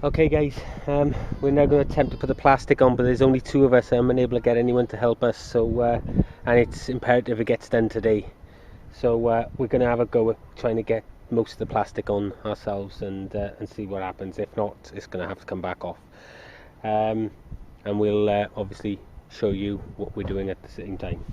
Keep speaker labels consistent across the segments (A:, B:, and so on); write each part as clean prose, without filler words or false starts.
A: Okay guys, we're now going to attempt to put the plastic on, but there's only two of us and I'm unable to get anyone to help us, so and it's imperative it gets done today. So we're going to have a go at trying to get most of the plastic on ourselves and see what happens. If not, it's going to have to come back off, and we'll obviously show you what we're doing at the same time.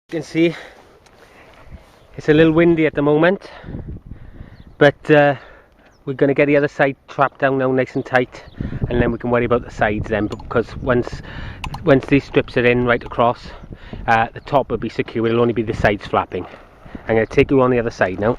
A: You can see it's a little windy at the moment, but we're going to get the other side trapped down now nice and tight, and then we can worry about the sides then, because once these strips are in right across, the top will be secure. It'll only be the sides flapping. I'm going to take you on the other side now.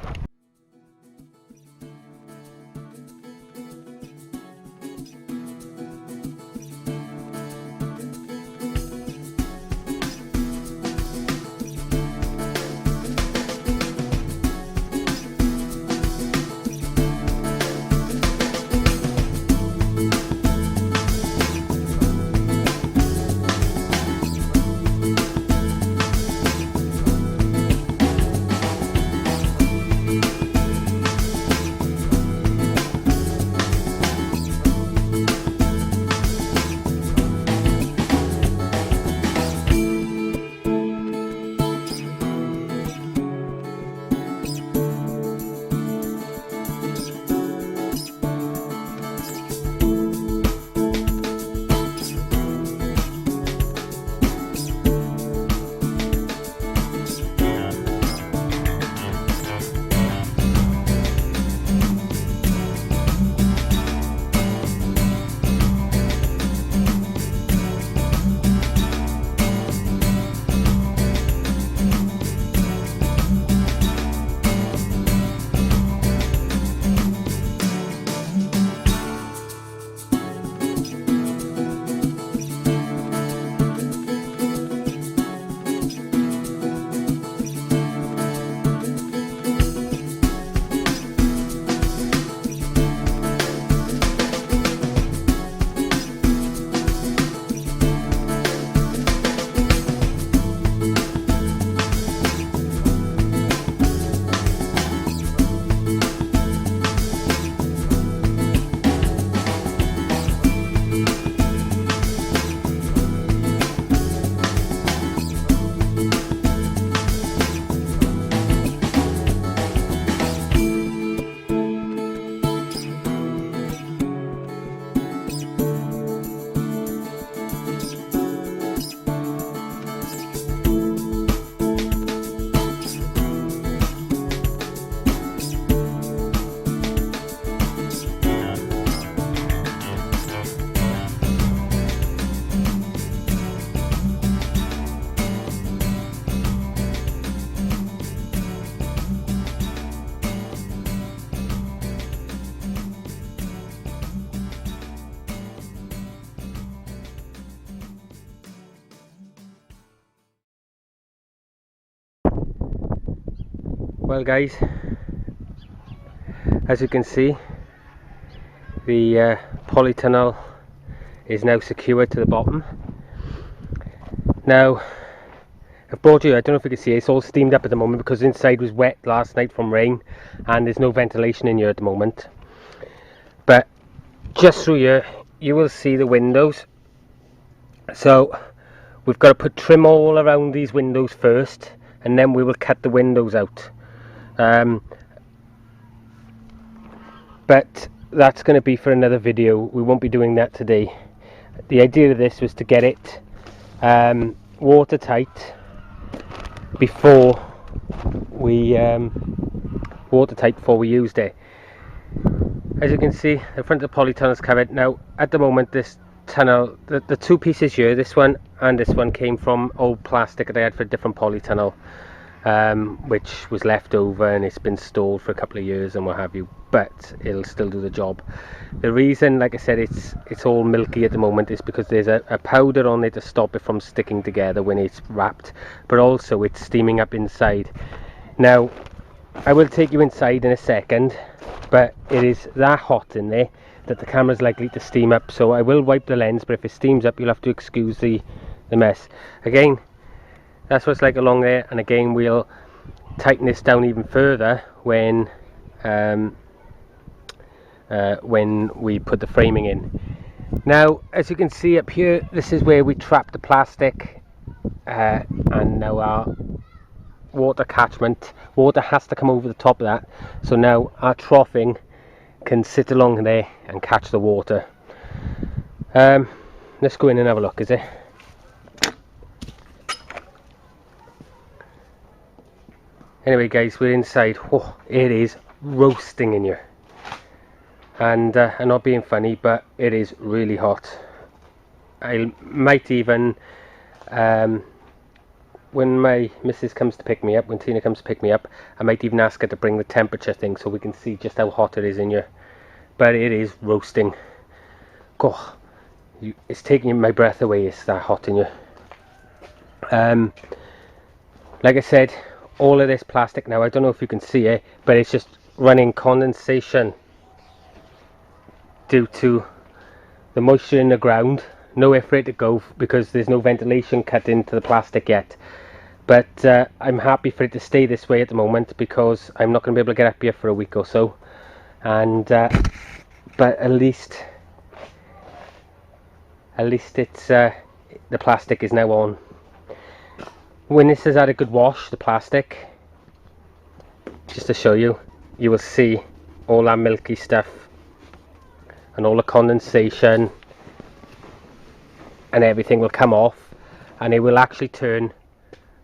A: Well guys, as you can see, the polytunnel is now secured to the bottom. Now I've brought you, I don't know if you can see, it's all steamed up at the moment because inside was wet last night from rain and there's no ventilation in here at the moment. But just through here you will see the windows, so we've got to put trim all around these windows first and then we will cut the windows out. But that's going to be for another video. We won't be doing that today. The idea of this was to get it watertight before we used it. As you can see, the front of the polytunnel is covered. Now at the moment this tunnel, the two pieces here, this one and this one, came from old plastic that I had for a different polytunnel, which was left over and it's been stored for a couple of years and what have you, but it'll still do the job. The reason, like I said, it's all milky at the moment is because there's a powder on it to stop it from sticking together when it's wrapped, but also it's steaming up inside. Now I will take you inside in a second, but it is that hot in there that the camera is likely to steam up, so I will wipe the lens, but if it steams up you'll have to excuse the mess. Again, that's what it's like along there, and again we'll tighten this down even further when we put the framing in. Now as you can see up here, this is where we trap the plastic, and now our water catchment, water has to come over the top of that, so now our troughing can sit along there and catch the water. Let's go in and have a look, is it? Anyway guys, we're inside. Oh, it is roasting in here, and I'm not being funny, but it is really hot. I might even when my missus comes to pick me up, when Tina comes to pick me up, I might even ask her to bring the temperature thing so we can see just how hot it is in here. But it is roasting. God, it's taking my breath away, it's that hot in here. Like I said, all of this plastic now, I don't know if you can see it, but it's just running condensation due to the moisture in the ground. Nowhere for it to go because there's no ventilation cut into the plastic yet. But I'm happy for it to stay this way at the moment because I'm not going to be able to get up here for a week or so. And but at least it's the plastic is now on. When this has had a good wash, the plastic, just to show you, you will see all that milky stuff and all the condensation and everything will come off, and it will actually turn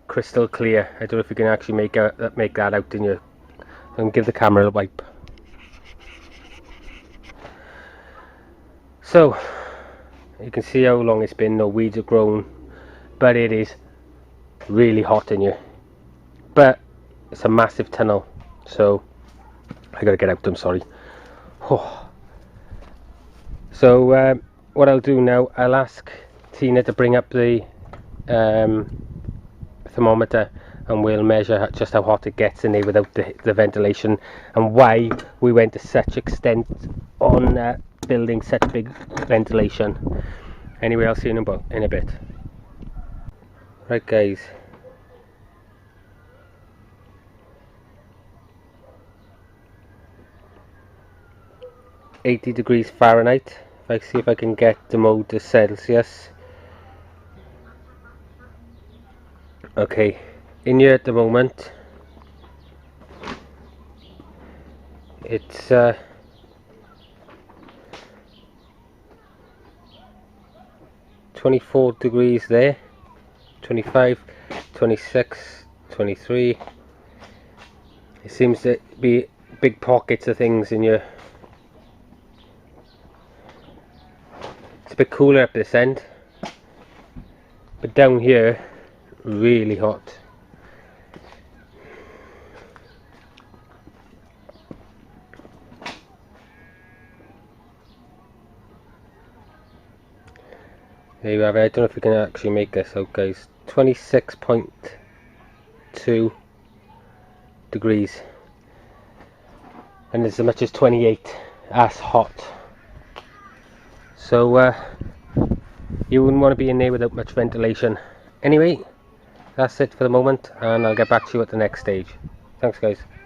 A: crystal clear. I don't know if you can actually make that out in your, and give the camera a wipe. So you can see how long it's been. No weeds have grown, but it is really hot in here. But it's a massive tunnel, so I gotta get out. I'm sorry. Oh. So what I'll do now, I'll ask Tina to bring up the thermometer and we'll measure just how hot it gets in there without the ventilation, and why we went to such extent on building such big ventilation. Anyway, I'll see you in a bit. Right guys, (80°F). If I see if I can get the mode to Celsius. Okay, in here at the moment it's 24 degrees there, 25, 26, 23. It seems to be big pockets of things in here. It's a bit cooler up this end, but down here really hot. There you have it. I don't know if we can actually make this out, guys. 26.2 degrees, and as much as 28. That's hot. So you wouldn't want to be in there without much ventilation. Anyway, that's it for the moment, and I'll get back to you at the next stage. Thanks guys.